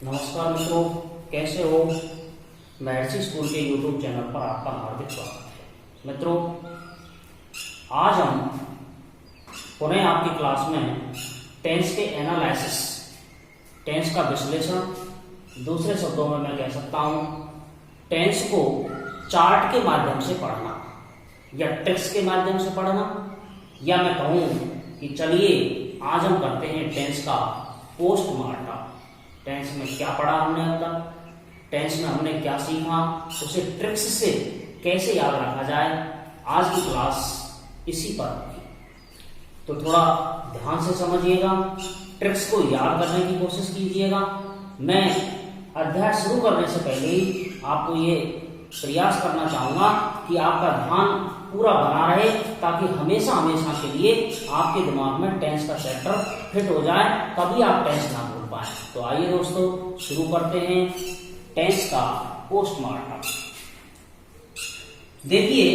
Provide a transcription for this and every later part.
नमस्कार मित्रों, कैसे हो। महर्षि स्कूल के यूट्यूब चैनल पर आपका हार्दिक स्वागत है। मित्रों, आज हम पुनः आपकी क्लास में टेंस के एनालिसिस, टेंस का विश्लेषण, दूसरे शब्दों में मैं कह सकता हूं टेंस को चार्ट के माध्यम से पढ़ना या ट्रिक्स के माध्यम से पढ़ना, या मैं कहूं कि चलिए आज हम करते हैं टेंस का पोस्टमार्टम। टेंस में क्या पढ़ा हमने अब तक, टेंस में हमने क्या सीखा, उसे ट्रिक्स से कैसे याद रखा जाए, आज की क्लास इसी पर होगी। तो थोड़ा ध्यान से समझिएगा, ट्रिक्स को याद करने की कोशिश कीजिएगा। मैं अध्याय शुरू करने से पहले ही आपको ये प्रयास करना चाहूंगा कि आपका ध्यान पूरा बना रहे, ताकि हमेशा हमेशा के लिए आपके दिमाग में टेंस का चैप्टर फिट हो जाए, तभी आप टेंस ना भूल पाए। तो आइए दोस्तों, शुरू करते हैं टेंस का पोस्टमार्टम। देखिए,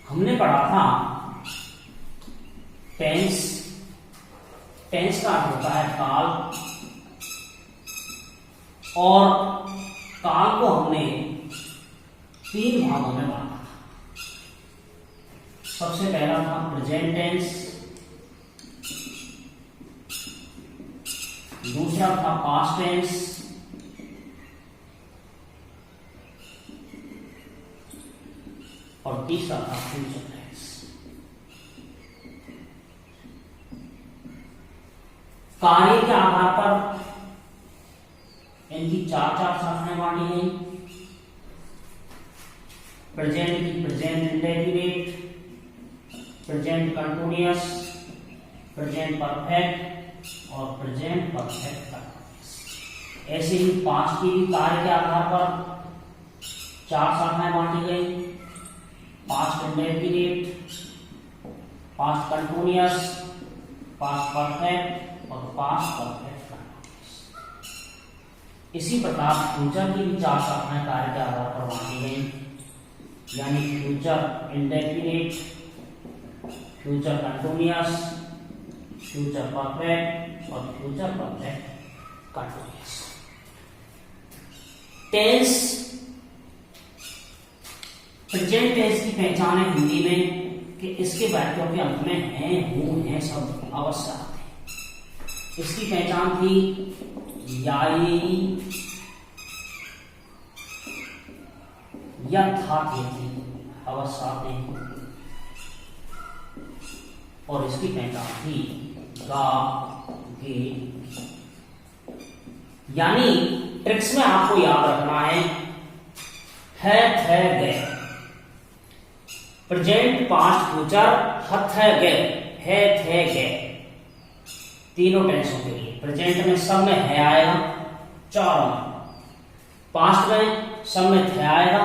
हमने पढ़ा था टेंस, टेंस का अर्थ होता है काल, और काल को हमने 3 भागों में बांटा था। सबसे पहला था प्रेजेंट टेंस, दूसरा था पास्ट टेंस, और तीसरा था फ्यूचर टेंस। कार्य के आधार पर इनकी 4 शाखाएं बांटी गई। प्रेजेंट की present indefinite, present continuous, present perfect और प्रेजेंट परफेक्ट कंटिन्यूअस। ऐसे ही पास्ट की भी कार्य के आधार पर 4 शाखाएं बांटी गई। Past indefinite, past continuous, past perfect और पास्ट परफेक्ट कंटिन्यूअस। इसी प्रकार फ्यूचर की भी 4 शाखाएं कार्य के आधार पर बांटी गई, यानी future indefinite, future continuous, future perfect और future perfect continuous. Tense, present tense की पहचान है हिंदी में कि इसके वाक्यों के अंत में हैं, हूं, हैं शब्द अवश्य आते हैं। इसकी पहचान थी याई या था थी अवश्य आते हैं, और इसकी पहचान थी गा, गे। यानी ट्रिक्स में आपको याद रखना है थे, गए, प्रेजेंट, पास्ट, फ्यूचर, थे, गए, है, थे, गए, तीनों टेंसों के लिए। प्रेजेंट में सब में है आएगा, 4 में, पास्ट में सब में थे आएगा,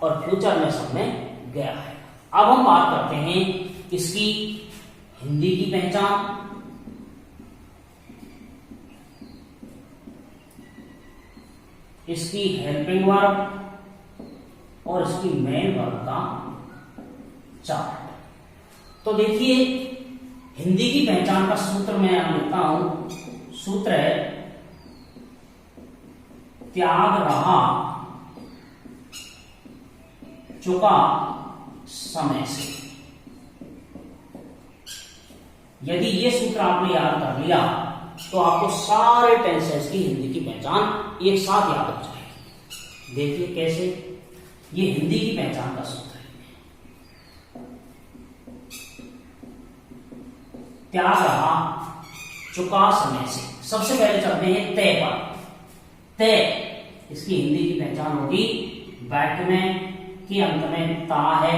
और फ्यूचर में सब में गया है। अब हम बात करते हैं इसकी हिंदी की पहचान। इसकी हेल्पिंग वर्ब और इसकी मेन वर्ब का चार्ट। तो देखिए, हिंदी की पहचान का सूत्र मैं यहां लिखता हूं। सूत्र है त्याग रहा चुका समय से। यदि ये सूत्र आपने याद कर लिया तो आपको सारे टेंसेस की हिंदी की पहचान एक साथ याद हो जाएगी। देखिए कैसे, ये हिंदी की पहचान का सूत्र है। त्याग रहा चुका समय से। सबसे पहले चलते हैं तय पर। तय, इसकी हिंदी की पहचान होगी वाक्य में के अंत में ता है,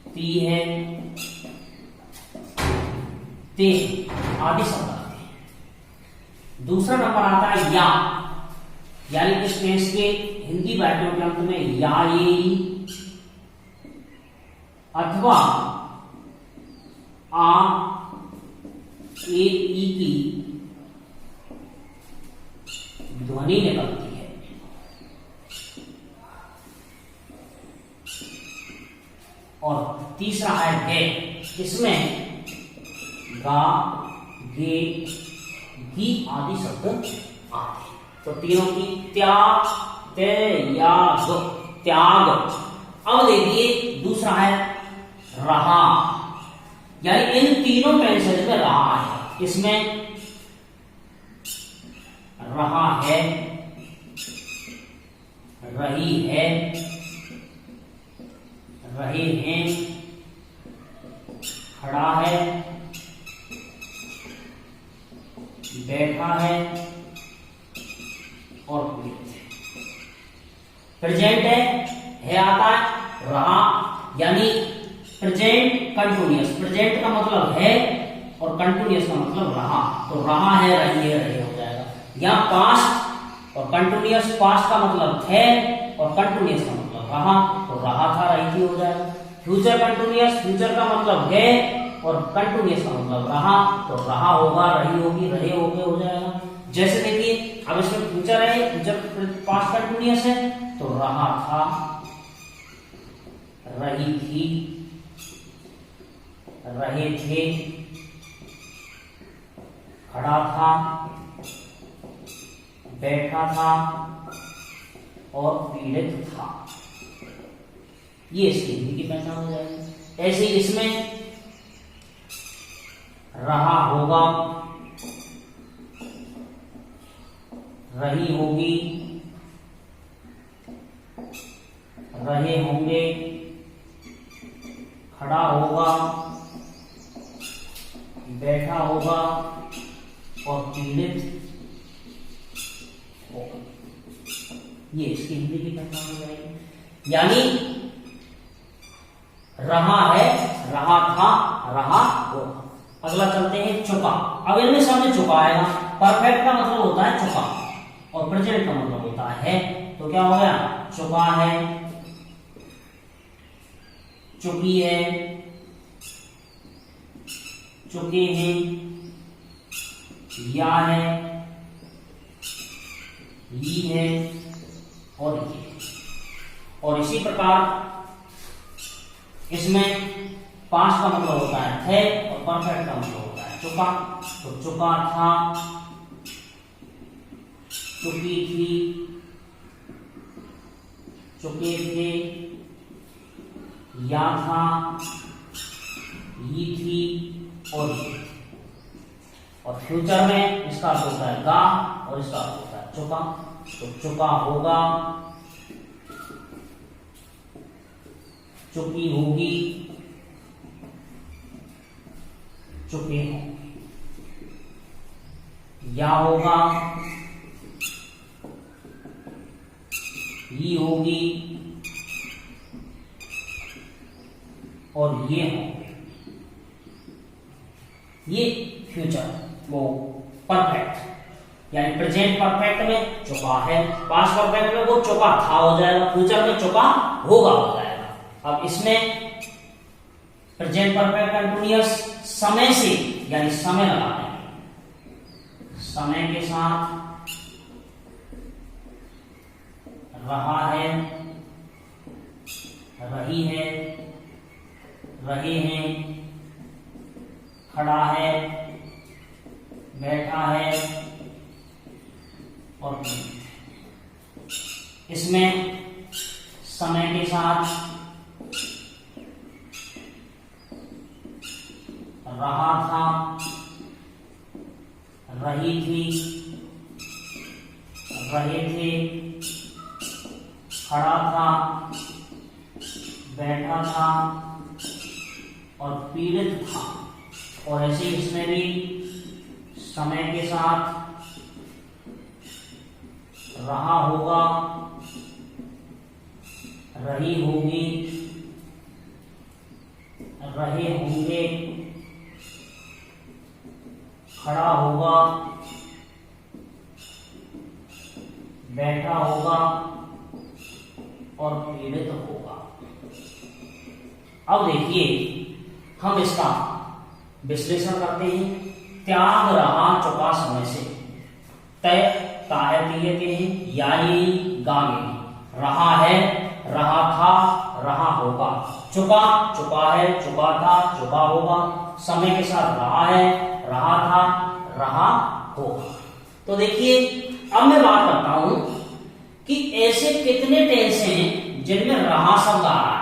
ती है, ते आदि शब्द आते हैं। दूसरा नंबर आता है या, यानी इस टेंस के हिंदी वाक्यों के अंत में या, ये, अथवा आ, ए, ई की ध्वनि निकलती है। और तीसरा है गे, इसमें गा, गे, भी आदि शब्द आते हैं। तो तीनों की त्याग, त्याग, त्याग। अब देखिए दूसरा है रहा, यानी इन तीनों टेंसेज में रहा है। इसमें रहा है, रही है, रहे हैं, खड़ा है, बैठा है और पीड़ित है। प्रेजेंट है आता है रहा, यानी प्रेजेंट कंटिन्यूअस। प्रेजेंट का मतलब है और कंटिन्यूअस का मतलब रहा, तो रहा है, रही है, रहे हो जाएगा। यहाँ पास्ट और कंटिन्यूअस, पास्ट का मतलब है और कंटिन्यूअस का मतलब रहा, तो रहा था, रही थी हो जाएगा। फ्यूचर कंटिन्यूअस, फ्यूचर का मतलब है और कंटिन्यूअस का मतलब रहा, तो रहा होगा, रही होगी, रहे होगे हो जाएगा। जैसे देखिए अब इसमें फ्यूचर है, फ्यूचर पास्ट कंटिन्यूअस है, तो रहा था, रही थी, रहे थे, खड़ा था, बैठा था और पीड़ित था। ये इसकी हिंदी की पहचान हो जाएगी। ऐसे ही इसमें रहा होगा, रही होगी, रहे होंगे, खड़ा होगा, बैठा होगा और पीड़ित होगा। ये इसकी हिंदी की पहचान हो जाएगी। यानी रहा है, रहा था, रहा होगा। अगला चलते हैं चुका। अब इनमें सामने चुका आएगा। परफेक्ट का मतलब होता है चुका और प्रेजेंट का मतलब होता है, तो क्या हो गया, चुका है, चुकी है, चुके हैं, या है, ली है और ये। और इसी प्रकार इसमें पास्ट का मतलब होता है थे और परफेक्ट का मतलब होता है चुका। तो चुका था, चुकी थी, चुके थे, या था, ये थी और ये। और फ्यूचर में इसका अर्थ होता है गा और इसका अर्थ होता है चुका। तो चुका होगा, चुकी होगी, चुके होंगे, या होगा, ये होगी और ये होंगे। ये फ्यूचर वो परफेक्ट, यानी प्रेजेंट परफेक्ट में चुका है, पास्ट परफेक्ट में वो चुका था हो जाएगा, फ्यूचर में चुका होगा हो जाएगा। अब इसमें प्रेजेंट परफेक्ट कंटिन्यूअस समय से, यानी समय लगाते हैं, समय के साथ रहा है, रही है, रहे हैं, खड़ा है, बैठा है और इसमें समय के साथ रहा था, रही थी, रहे थे, खड़ा था, बैठा था और पीड़ित था। और ऐसे इसमें भी समय के साथ रहा होगा, रही होगी, रहे होंगे, खड़ा होगा, बैठा होगा और पीड़ित होगा। अब देखिए हम इसका विश्लेषण करते हैं। त्याग रहा चुका समय से, तय ताहे दिए के हैं, यानी गागे, रहा है, रहा था, रहा होगा, चुका, चुका है, चुका था, चुका होगा, समय के साथ रहा है, रहा था, रहा होगा। तो देखिए अब मैं बात करता हूं कि ऐसे कितने टेंस हैं जिनमें रहा शब्द आ रहा है।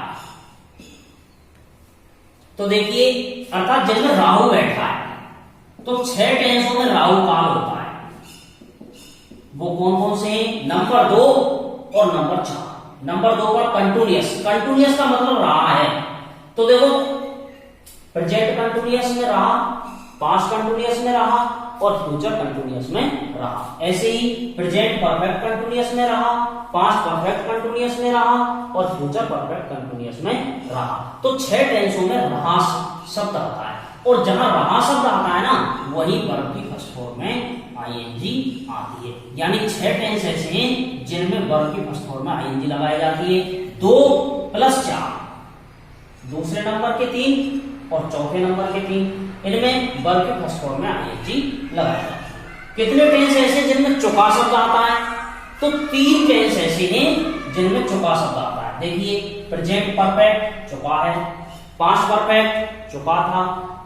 तो देखिए अर्थात जिनमें राहु बैठा है, तो 6 टेंसों में राहु काल होता है। वो कौन कौन से हैं? नंबर 2 और नंबर 4। नंबर 2 पर कंटिन्यूअस, कंटिन्यूअस का मतलब रहा है। तो देखो प्रेजेंट कंटिन्यूअस में रहा, पास्ट कंटिन्यूअस में रहा और फ्यूचर कंटिन्यूअस में रहा। ऐसे ही प्रेजेंट परफेक्ट कंटिन्यूअस में रहा, पास्ट परफेक्ट कंटिन्यूअस में रहा और फ्यूचर परफेक्ट कंटिन्यूअस में रहा। तो 6 टेंसों में रहा शब्द आता है, और जहां रहा शब्द आता है ना, वही वर्ब की फर्स्ट फॉर्म में आईएनजी आती है। यानी 6 टेंस ऐसे हैं जिनमें वर्ब की फर्स्ट फॉर्म में आईएनजी लगाई जाती है। 2 + 4, दूसरे नंबर के 3 और चौथे नंबर के 3, इनमें वर्ब की फर्स्ट फॉर्म में आईएनजी लगाया जाता है। कितने टेंस ऐसे जिनमें चुका शब्द आता है? तो 3 टेंस ऐसे हैं जिनमें चुका शब्द आता है। देखिए प्रेजेंट परफेक्ट चुका है, पास्ट परफेक्ट चुका था,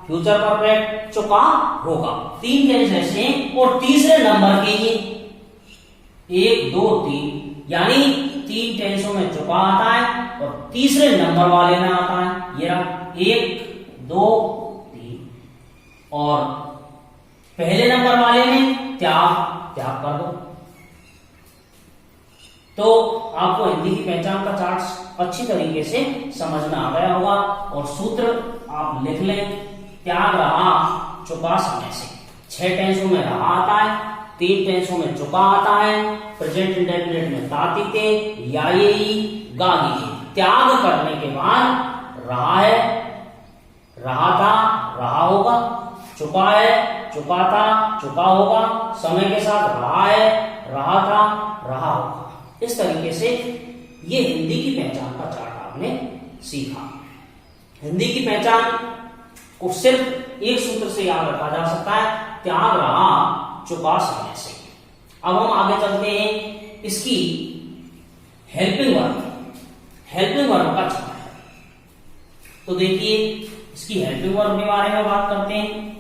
फ्यूचर परफेक्ट चुका होगा। 3 टेंस ऐसे हैं और तीसरे नंबर के ये 1 2 3, यानी 3 टेंसों में चुका आता है और तीसरे नंबर वाले में आता है। ये रहा 1 2 3, और पहले नंबर वाले में त्याग कर दो। तो आपको हिंदी की पहचान का चार्ट अच्छी तरीके से समझ में आ गया होगा, और सूत्र आप लिख लें। त्याग रहा चुका समय से। 6 टेंसों में रहा आता है, 3 टेंसों में चुका आता है, प्रेजेंट इंडेफिनिट में तातीते या ये गागी। त्याग करने के बाद रहा है, रहा था, रहा होगा, चुका है, चुका था, चुका होगा, समय के साथ रहा है, रहा था, रहा होगा। इस तरीके से ये हिंदी की पहचान का चार्ट आपने सीखा। हिंदी की पहचान को सिर्फ एक सूत्र से याद रखा जा सकता है, त्याग रहा चुका समय से। अब हम आगे चलते हैं इसकी हेल्पिंग वर्ब का चार्ट। तो देखिए इसकी हेल्पिंग वर्ब के बारे में बात करते हैं।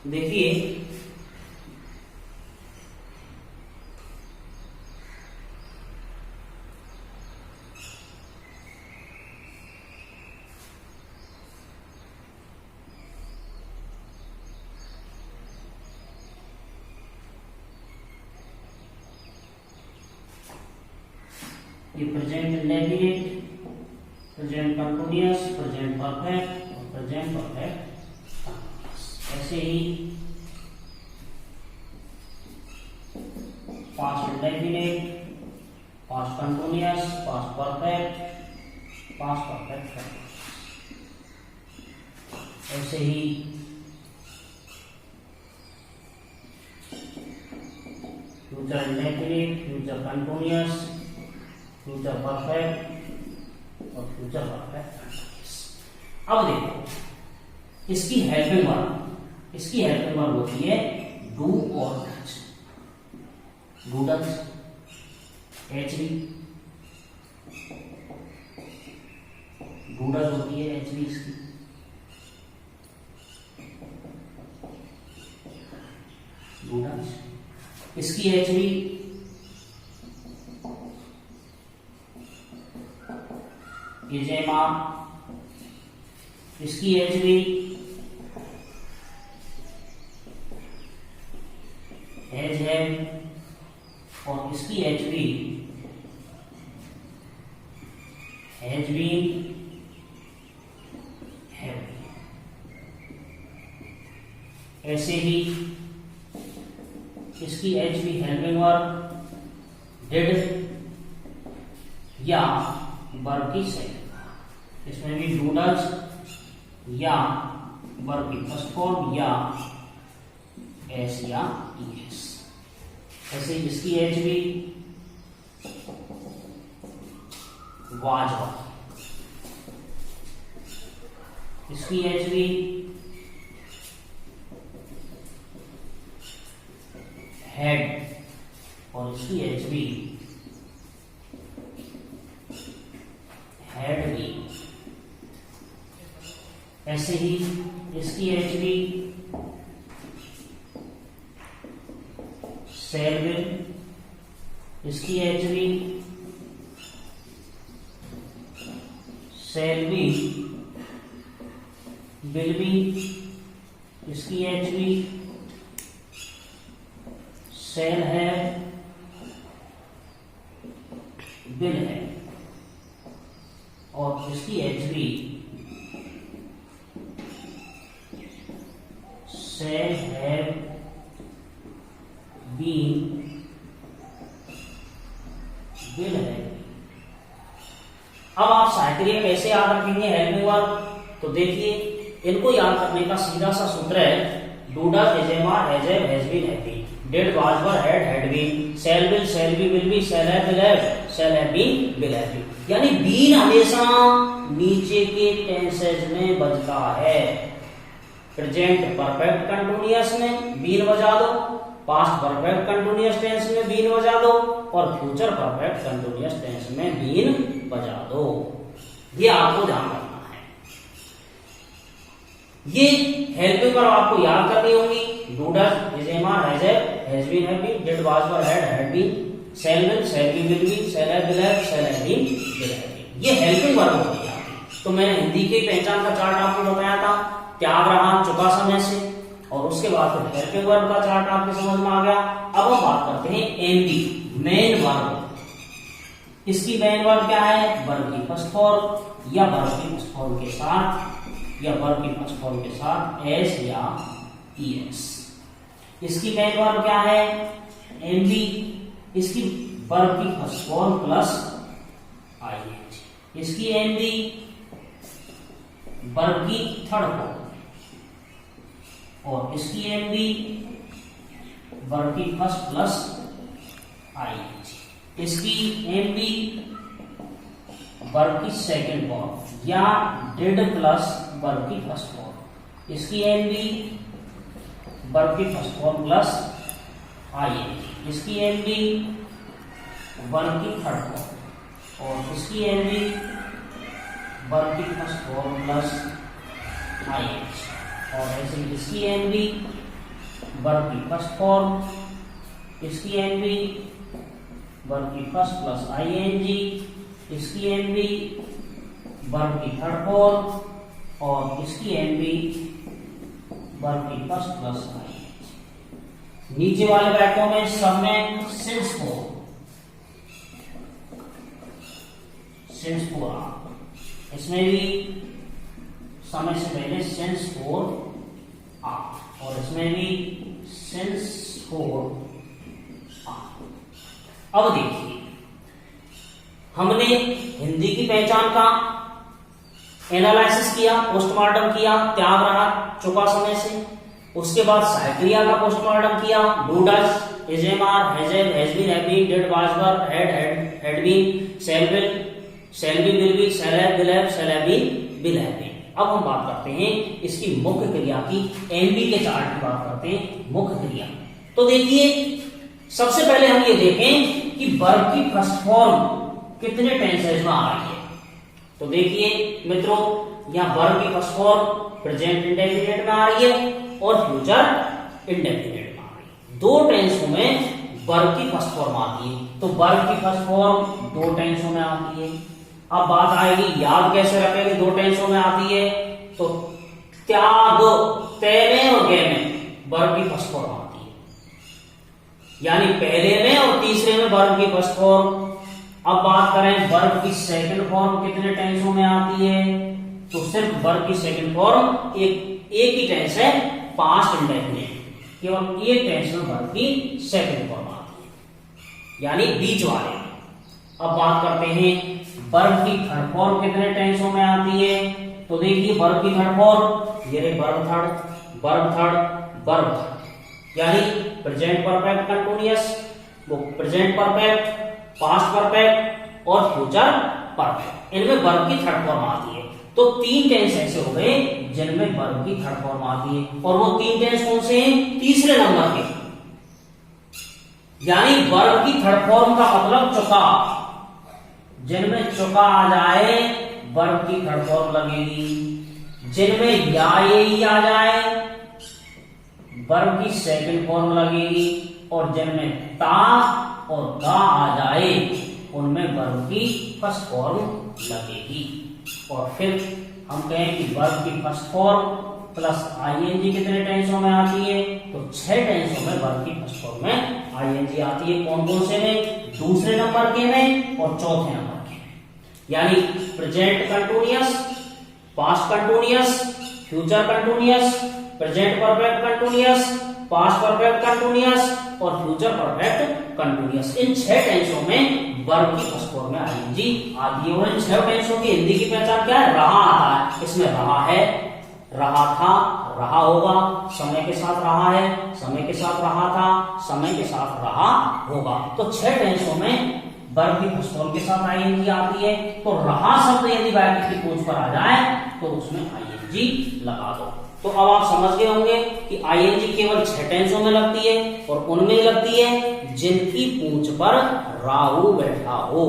देखिए ये present indefinite, present continuous, present perfect और प्रेजेंट परफेक्ट। ऐसे ही past indefinite, past continuous, past perfect, past perfect. ऐसे ही future indefinite, future continuous, future perfect और फ्यूचर परफेक्ट। अब देखो इसकी हेल्पिंग वर्ब, इसकी हेल्पिंग वर्ब होती है डू और does. Do does HV, do does होती है एचवी इसकी। डू डज इसकी एचवी इजेमा, इसकी एचवी एज है और इसकी एचवी हैज बीन है। ऐसे ही इसकी एच भी हेल्पिंग वर्ब, डिड या वर्ब की सेकंड। इसमें भी डू डज या वर्ब की फर्स्ट फॉर्म या एस या ईएस। ऐसे इसकी एच भी वाज वर्ब, इसकी एच भी हेड और इसकी एच भी हेड भी। ऐसे ही इसकी एच भी सेल विल, इसकी एच भी सेल बी, विल बी, इसकी एच भी सेल है, विल है और इसकी एच भी सेल है, बीन, विल है। अब आप साइक्रिया कैसे याद रखेंगे हेल्पिंग वर्ब? तो देखिए, इनको याद करने का सीधा सा सूत्र है do does, has am are, has have, has been, have been, did, was were, had been, shall be, will be, shall have, will have, shall have been, will have been. यानी बीन हमेशा नीचे के tenses में बजता है। Present perfect continuous में been बजा दो, पास्ट परफेक्ट कंटीन्यूअस टेंस में बीन बजा दो और फ्यूचर परफेक्ट कंटीन्यूअस टेंस में बीन बजा दो। ये आपको ध्यान रखना है। ये हेल्पिंग वर्ब आपको याद करनी होगी। Do does, has am are, has have, has been, have been, did, was were, had been, shall will, will be, shall have, will have, shall have been, will have been. ये helping verb होती है। तो मैंने हिंदी की पहचान का chart आपको बताया था, त्याग रहा चुका समय से, और उसके बाद फिर हेल्पिंग वर्ब का चार्ट आपके समझ में आ गया। अब हम बात करते हैं एमवी, मेन वर्ब। इसकी मेन वर्ब क्या है? वर्ब की फर्स्ट फॉर्म या वर्ब की फर्स्ट फॉर्म के साथ या वर्ब की फर्स्ट फॉर्म के साथ एस या ईएस। इसकी मेन वर्ब क्या है? एमवी। इसकी वर्ब की फर्स्ट फॉर्म प्लस आईएनजी। इसकी एमवी वर्ब की थर्ड फॉर्म और इसकी एमवी वर्ब की फर्स्ट प्लस आईएनजी। इसकी एमवी वर्ब की सेकंड फॉर्म या डिड प्लस वर्ब की फर्स्ट फॉर्म। इसकी एमवी वर्ब की फर्स्ट फॉर्म प्लस आईएनजी। इसकी एमवी वर्ब की थर्ड फॉर्म और इसकी एमवी वर्ब की फर्स्ट फॉर्म प्लस आईएनजी। और ऐसे इसकी एनवी वर्ब की फर्स्ट फॉर्म, इसकी एनवी वर्ब की फर्स्ट प्लस आईएनजी, इसकी एनवी वर्ब की थर्ड फॉर्म और इसकी एनवी वर्ब की फर्स्ट प्लस आईएनजी। नीचे वाले वाक्यों में सब में सिंस फोर, इसमें भी समय से पहले सेंस फोर आ और इसमें भी सेंस फोर आ। अब देखिए, हमने हिंदी की पहचान का एनालिसिस किया, पोस्टमार्टम किया, त्याग रहा चुका समय से। उसके बाद साइक्रिया का पोस्टमार्टम किया, do does, has am are, has have, has been, have been, did, was were, had been, shall will be, shall have, will have, shall have been, will have been. अब हम बात करते हैं इसकी मुख्य क्रिया की, एमवी के चार्ट की बात करते हैं, मुख्य क्रिया। तो देखिए, सबसे पहले हम ये देखें कि वर्ब की फर्स्ट फॉर्म कितने टेंसेज में आ रही है। तो देखिए मित्रों, यहाँ वर्ब की फर्स्ट फॉर्म प्रेजेंट इंडेफिनिट में आ रही है और फ्यूचर इंडेफिनिट में आ रही है। दो टेंसों में वर्ब की फर्स्ट फॉर्म आती है। तो वर्ब की फर्स्ट फॉर्म दो टेंसों में आती है। अब बात आएगी याद कैसे रखेंगे, दो टेंसों में आती है। तो त्याग, ते में और गे में वर्ब की फर्स्ट फॉर्म आती है, यानी पहले में और तीसरे में वर्ब की फर्स्ट फॉर्म। अब बात करें वर्ब की सेकंड फॉर्म कितने टेंसों में आती है, तो सिर्फ वर्ब की सेकंड फॉर्म एक ही टेंस है, पास्ट इंडेफिनिट। केवल एक टेंस में वर्ब की सेकंड फॉर्म आती है, यानी बीच वाले। अब बात करते हैं वर्ब की थर्ड फॉर्म कितने टेंसों में आती है। तो देखिए वर्ब की थर्ड फॉर्म, ये verb third, verb third, verb third, यानी प्रेजेंट परफेक्ट कंटिन्यूअस, वो प्रेजेंट परफेक्ट, पास्ट परफेक्ट और फ्यूचर परफेक्ट, इनमें वर्ब की थर्ड फॉर्म आती है। तो 3 टेंस ऐसे हो गए जिनमें वर्ब की थर्ड फॉर्म आती है, और वो 3 टेंस कौन से हैं? तीसरे नंबर के, यानी वर्ब की थर्ड फॉर्म का मतलब चुका, जिनमें चुका आ जाए वर्ब की थर्ड फॉर्म लगेगी, जिनमें या ये ही आ जाए वर्ब की सेकंड फॉर्म लगेगी, और जिनमें ता और गा आ जाए उनमें वर्ब की फर्स्ट फॉर्म लगेगी। और फिर हम कहें कि वर्ब की फर्स्ट फॉर्म प्लस आईएनजी कितने टेंसों में आती है? तो 6 टेंसों में वर्ब की फर्स्ट फॉर्म में आईएनजी आती है। कौन कौन से में? दूसरे नंबर के में और चौथे नंबर के में, यानी present continuous, past continuous, future continuous, present perfect continuous, past perfect continuous और फ्यूचर परफेक्ट कंटिन्यूअस। इन 6 टेंसों में वर्ब की फर्स्ट फॉर्म में आईएनजी आती है। और इन 6 टेंसों की हिंदी की पहचान क्या है? रहा आता है। इसमें रहा है, रहा था, रहा होगा, समय के साथ रहा है, समय के साथ रहा था, समय के साथ रहा होगा। तो 6 टेंसों में वर्ब की फर्स्ट फॉर्म के साथ आईएनजी आती है। तो रहा शब्द यदि वाक्य की पूंछ पर आ जाए तो उसमें आईएनजी लगा दो। तो अब आप समझ गए होंगे कि आईएनजी केवल 6 टेंसों में लगती है, और उनमें लगती है जिनकी पूंछ पर राहु बैठा हो।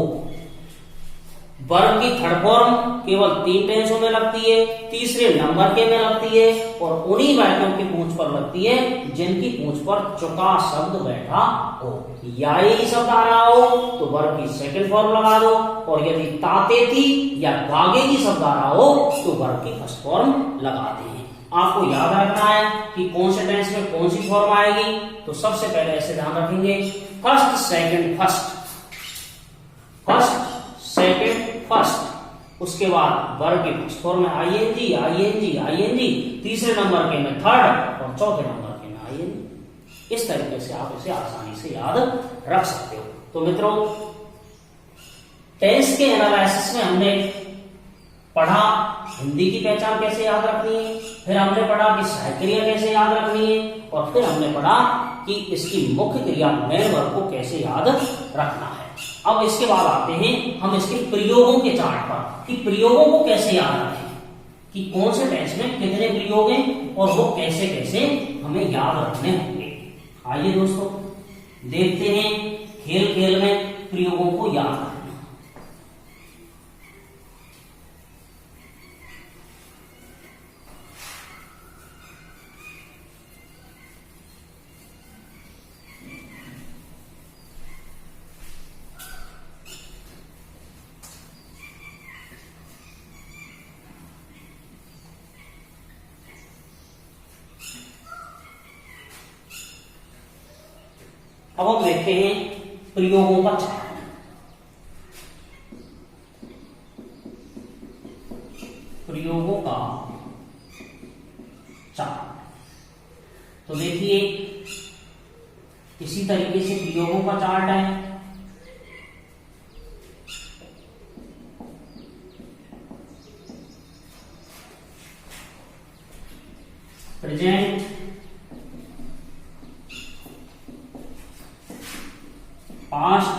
वर्ब की थर्ड फॉर्म केवल 3 टेंसों में लगती है, तीसरे नंबर के में लगती है, और उन्हीं वाक्यों की पूंछ पर लगती है जिनकी पूंछ पर चुका शब्द बैठा हो। या यही शब्द आ रहा हो तो वर्ब की सेकंड फॉर्म लगा दो, और यदि ताते थी या गागे की शब्द आ रहा हो तो वर्ब की फर्स्ट फॉर्म लगाते हैं। आपको याद रखना है कि कौन से टेंस में कौन सी फॉर्म आएगी। तो सबसे पहले ऐसे ध्यान रखेंगे, first second first, first second first, उसके बाद वर्ब की फर्स्ट फॉर्म में आईएनजी आईएनजी आईएनजी, तीसरे नंबर के में थर्ड और चौथे नंबर के में आईएनजी। इस तरीके से आप इसे आसानी से याद रख सकते हो। तो मित्रों, टेंस के एनालिसिस में हमने पढ़ा हिंदी की पहचान कैसे याद रखनी है, फिर हमने पढ़ा कि सहायक क्रिया कैसे याद रखनी है, और फिर हमने पढ़ा कि इसकी मुख्य क्रिया मेन वर्ब को कैसे याद रखना है। अब इसके बाद आते हैं हम इसके प्रयोगों के चार्ट पर, कि प्रयोगों को कैसे याद रखें, कि कौन से टेंस में कितने प्रयोग हैं और वो कैसे कैसे हमें याद रखने होंगे। आइए दोस्तों देखते हैं खेल खेल में प्रयोगों को याद रखना। अब हम देखते हैं प्रयोगों का चार्ट। प्रयोगों का चार्ट, तो देखिए इसी तरीके से प्रयोगों का चार्ट है। प्रेजेंट, पास्ट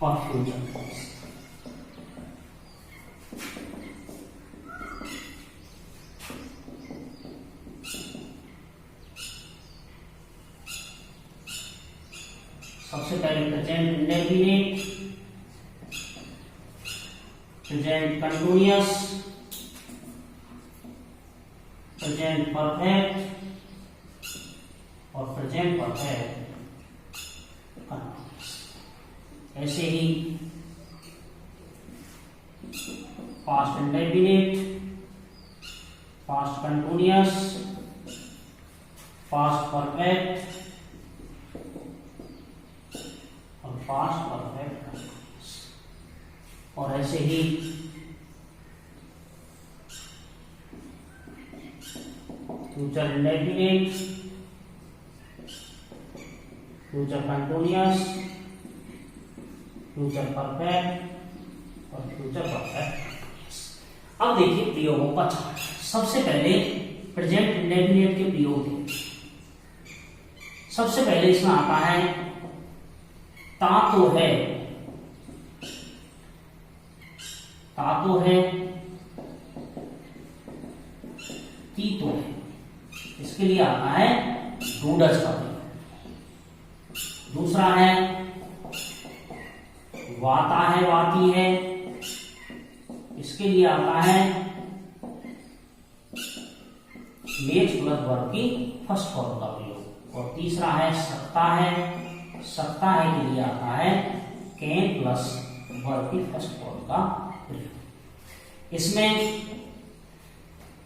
और फ्यूचर। सबसे पहले present indefinite, present continuous, present perfect और प्रेजेंट परफेक्ट कंटिन्यूअस। ऐसे ही past indefinite, past continuous, past perfect और पास्ट परफेक्ट कंटिन्यूअस। और ऐसे ही future indefinite, future continuous, future perfect और फ्यूचर परफेक्ट। अब देखिए प्रयोगों का चार्ट। सबसे पहले प्रेजेंट इंडेफिनिट के प्रयोग देखिए। सबसे पहले इसमें आता है ता तो है, ता तो है, ती तो है। इसके लिए आता है डू डज का प्रयोग। दूसरा है वाता है, वाती है। इसके लिए आता है मेज प्लस वर्ब की फर्स्ट फॉर्म का प्रयोग। और तीसरा है सकता है, सकता है के लिए आता है कैन प्लस वर्ब की फर्स्ट फॉर्म का प्रयोग। इसमें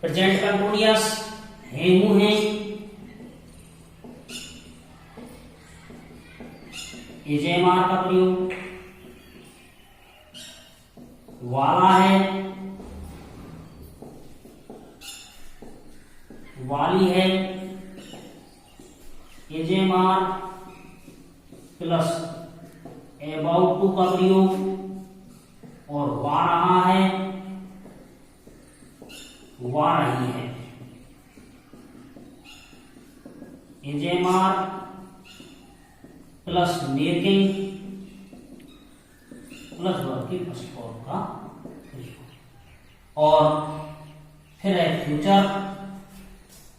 प्रेजेंट कंटिन्यूअस है, हूं है, एजेमार का प्रयोग, वाला है, वाली है, एजेमार प्लस अबाउट टू का प्रयोग, और वा रहा है, वा रही है, एजेमार प्लस मेकिंग प्लस वर्ब की फर्स्ट फॉर्म का प्रयोग। और फिर है फ्यूचर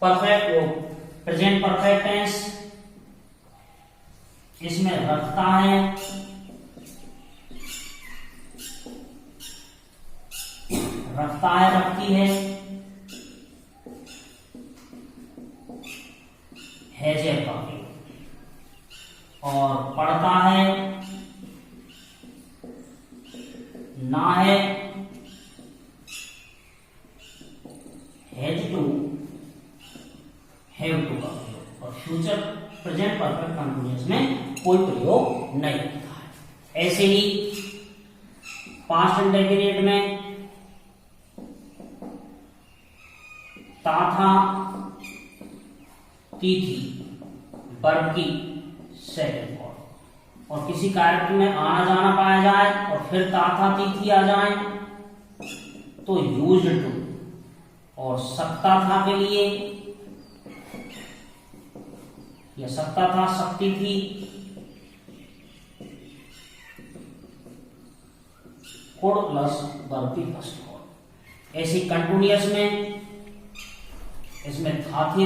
परफेक्ट, वो प्रेजेंट परफेक्ट टेंस। इसमें रखता है, रखता है, रखती है, हैजे का प्रयोग। और पढ़ता है, ना है, हैज टू, हैव टू का प्रयोग। और फ्यूचर प्रेजेंट परफेक्ट कंटिन्यूअस में कोई प्रयोग नहीं होता है। ऐसे ही पास्ट इंडेफिनिट में ता था, ती थी, वर्ब की सेकंड फॉर्म। और किसी कार्य में आना जाना पाया जाए और फिर ता था, ती थी आ जाए तो यूज्ड टू। और सकता था के लिए या सकता था, सकती थी, कुड प्लस वर्ब की फर्स्ट फॉर्म। ऐसी कंटिन्यूअस में इसमें था, थी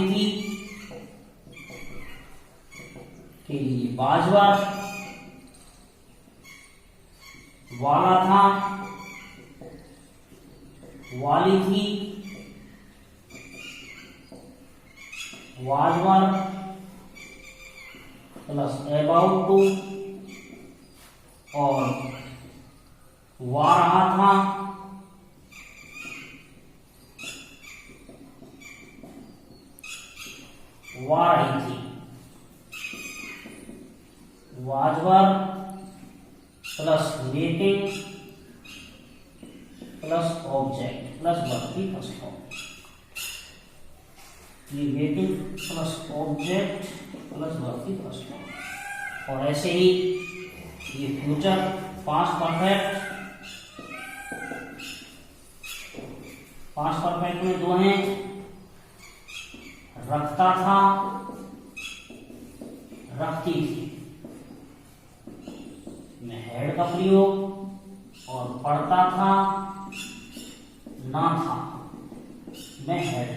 के लिए बाजवर, वाला था, वाली थी, वाजवर प्लस अबाउट टू, और वा रहा था, वा रही थी, वाजवर plus making plus object plus verb की फर्स्ट फॉर्म। ये making plus object plus verb की फर्स्ट फॉर्म। और ऐसे ही ये future past perfect, past perfect में दो हैं, रखता था, रखती थी में हेड का प्रयोग। और पढ़ता था, ना था में हेड।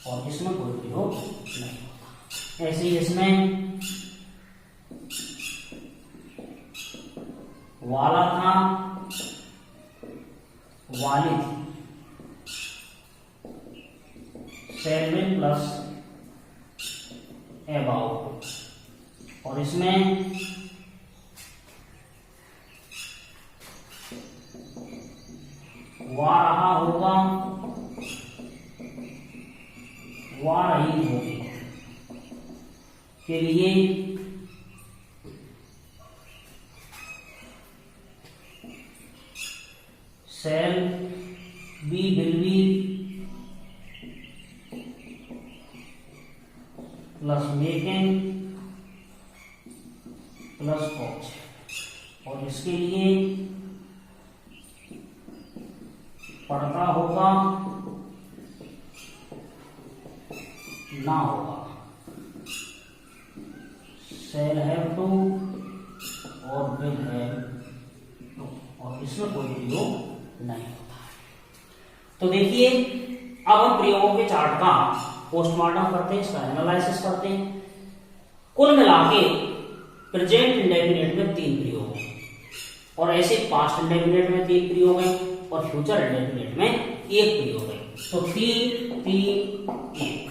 और इसमें कोई प्रयोग नहीं होता। ऐसे ही इसमें वाला था, वाली थी, सेवन प्लस अबाउट। और इसमें वा रहा होगा, वा रही होगी के लिए shall be, will be plus making plus object, और इसके लिए पढ़ता होगा ना होगा, shall have to और will have to, और इसमें कोई प्रयोग नहीं होता है। तो देखिए अब हम प्रयोगों के चार्ट का पोस्टमार्टम करते हैं, इसका एनालिसिस करते हैं। कुल मिला के प्रेजेंट इंडेफिनिट में 3 प्रयोग हैं, और ऐसे पास्ट इंडेफिनिट में 3 प्रयोग हैं, और फ्यूचर इंडेफिनिट में 1 प्रयोग है। तो 3 3 1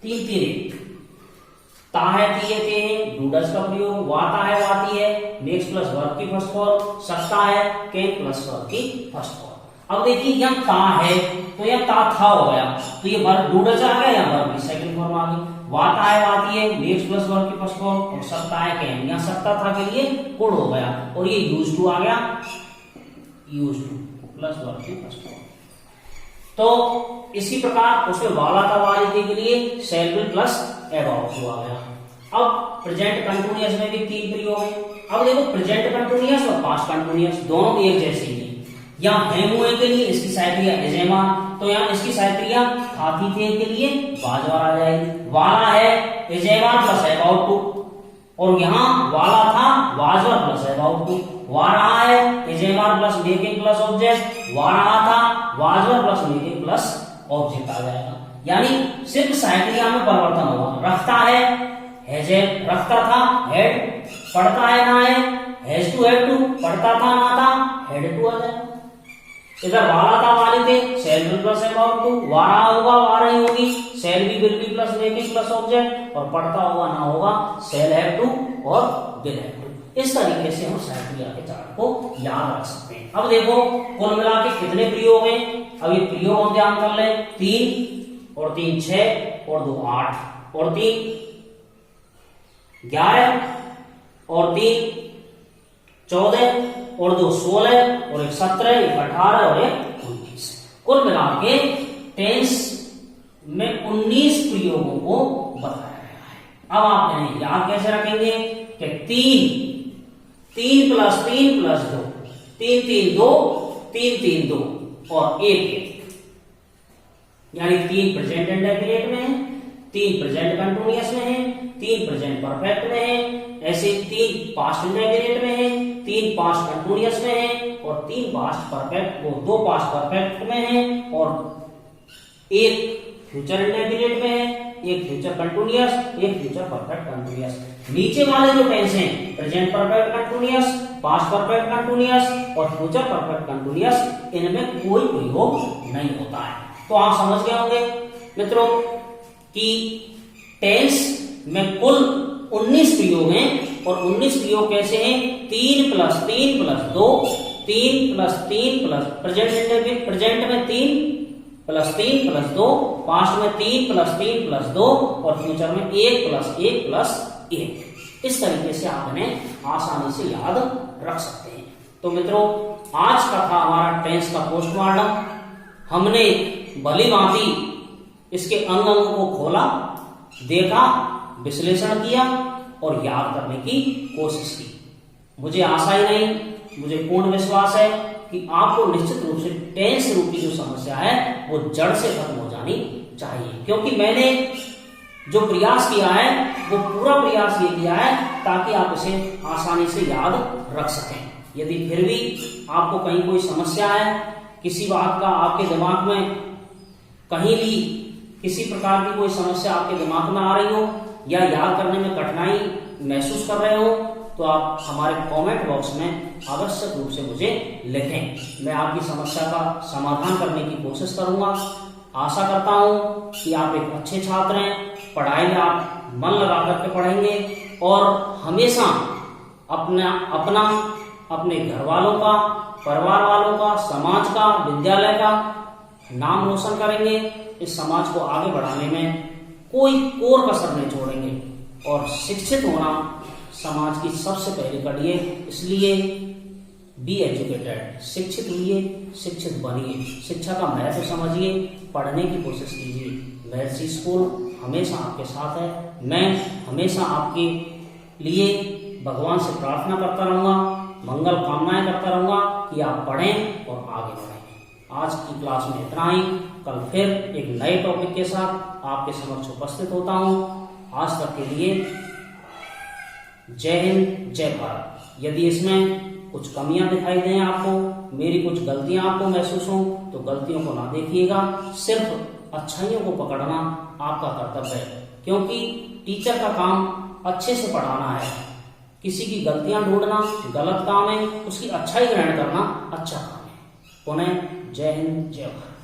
3 3 1। ता है तिये ते हैं, डूडस का प्रयोग, वाता है वाती है, नेक्स्ट प्लस वर्ब की फर्स्ट फॉर्म, सकता है कैन प्लस वर्ब की फर्स्ट फॉर्म। अब देखिए यहाँ ता है तो यह ता था हो गया, तो ये वर्ब डूडस आ गया, या वर्ब की सेकंड फॉर्म आ गई। वाता है वाती है, नेक्स्ट प्लस वर्ब की फर्स्ट फॉर्म, और सकता है कैन, यहाँ सकता था के लिए कुड हो गया, और ये यूज टू आ गया, यूज टू प्लस वर्ब की फर्स्ट फॉर्म। तो इसी प्रकार उसमें वाला था वाली के लिए shall will plus about to आ गया। अब प्रेजेंट कंटिन्यूअस में भी 3 प्रयोग है। अब देखो प्रेजेंट कंटिन्यूअस और पास्ट कंटिन्यूअस दोनों एक जैसे ही है। यहाँ है हुए के लिए इसकी साइक्रिया एजेमा, तो यहाँ इसकी साइक्रिया खाती थे के लिए बाजवार आ जाएगी। वाला है एजेमा प्लस अबाउट टू, और यहाँ वाला था वाजवर प्लस अबाउट टू। वा रहा है is am plus making plus object, वा रहा था was were plus making plus object आ जाएगा। यानी सिर्फ साइक्रिया में परिवर्तन होगा। रखता है हैजे, रखता था हेड, पढ़ता है ना है हैज टू हेड टू, पढ़ता था ना था हेड टू आ जाएगा। इधर वाला था वाले थे shall will plus about to, वारा होगा वार ही होगी, shall be will be plus making plus object, और पढ़ता होगा ना होगा शैल हैव टू और विल हैव टू। इस तरीके से हम साइक्रिया के चार्ट को याद रख सकते हैं। अब देखो कुल मिला के कितने प्रयोग हैं। अब ये प्रयोग हम ध्यान कर ले, 3 और 3 6 और 2 8 और 3 11 और 3 14 और 2 16 और 1 17 1 18 और 1 19। कुल मिला के टेंस में 19 प्रयोगों को बताया गया है। अब आप इन्हें याद कैसे रखेंगे कि 3 प्लस 3 प्लस 2 3 3 2 3 3 2 और 1 1, यानी 3 प्रेजेंट इंडेफिनिट में है, 3 प्रेजेंट कंटिन्यूअस में है, 3 प्रेजेंट परफेक्ट में है, ऐसे 3 पास्ट इंडेफिनिट में है, 3 पास्ट कंटिन्यूअस में है, और 3 पास्ट परफेक्ट, वो 2 पास्ट परफेक्ट में है, और 1 फ्यूचर इंडेफिनिट में है, 1 future continuous, 1 future perfect continuous. नीचे वाले जो टेंस हैं present perfect continuous, past perfect continuous और फ्यूचर परफेक्ट कंटिन्यूअस, इनमें कोई प्रयोग नहीं होता है। तो आप समझ गए होंगे मित्रों कि टेंस में कुल 19 प्रयोग हैं, और 19 प्रयोग कैसे हैं, 3 plus 3 plus 2 3 plus 3 plus present में 3 प्लस 3 प्लस 2, पास्ट में 3 प्लस 3 प्लस 2, और फ्यूचर में 1 प्लस 1 प्लस 1। इस तरीके से आप इन्हें आसानी से याद रख सकते हैं। तो मित्रों आज का था हमारा टेंस का पोस्टमार्टम। हमने भली भांति इसके अंग अंग को खोला, देखा, विश्लेषण किया और याद करने की कोशिश की। मुझे आशा ही नहीं, मुझे पूर्ण विश्वास है कि आपको निश्चित रूप से टेंस रूप की जो समस्या है वो जड़ से खत्म हो जानी चाहिए, क्योंकि मैंने जो प्रयास किया है वो पूरा प्रयास ये किया है ताकि आप इसे आसानी से याद रख सकें। यदि फिर भी आपको कहीं कोई समस्या है, किसी बात का आपके दिमाग में कहीं भी किसी प्रकार की कोई समस्या आपके दिमाग में आ रही हो, या याद करने में कठिनाई महसूस कर रहे हो, तो आप हमारे कमेंट बॉक्स में आवश्यक रूप से मुझे लिखें। मैं आपकी समस्या का समाधान करने की कोशिश करूंगा। आशा करता हूं कि आप एक अच्छे छात्र हैं, पढ़ाई में आप मन लगा करके पढ़ेंगे और हमेशा अपना अपने घर वालों का, परिवार वालों का, समाज का, विद्यालय का नाम रोशन करेंगे। इस समाज को आगे बढ़ाने में कोई कोर कसर नहीं छोड़ेंगे। और शिक्षित होना समाज की सबसे पहली कड़ी है, इसलिए बी एजुकेटेड, शिक्षित हुइए, शिक्षित बनिए, शिक्षा का महत्व समझिए, पढ़ने की कोशिश कीजिए। महर्षि स्कूल हमेशा आपके साथ है। मैं हमेशा आपके लिए भगवान से प्रार्थना करता रहूँगा, मंगल कामनाएं करता रहूँगा कि आप पढ़ें और आगे बढ़ें। आज की क्लास में इतना ही। कल फिर एक नए टॉपिक के साथ आपके समक्ष उपस्थित होता हूँ। आज तक के लिए जय हिंद, जय भारत। यदि इसमें कुछ कमियां दिखाई दें आपको, मेरी कुछ गलतियां आपको महसूस हों, तो गलतियों को ना देखिएगा, सिर्फ अच्छाइयों को पकड़ना आपका कर्तव्य है, क्योंकि टीचर का काम अच्छे से पढ़ाना है। किसी की गलतियां ढूंढना गलत काम है, उसकी अच्छाई ग्रहण करना अच्छा काम है। पुनः जय हिंद, जय भारत।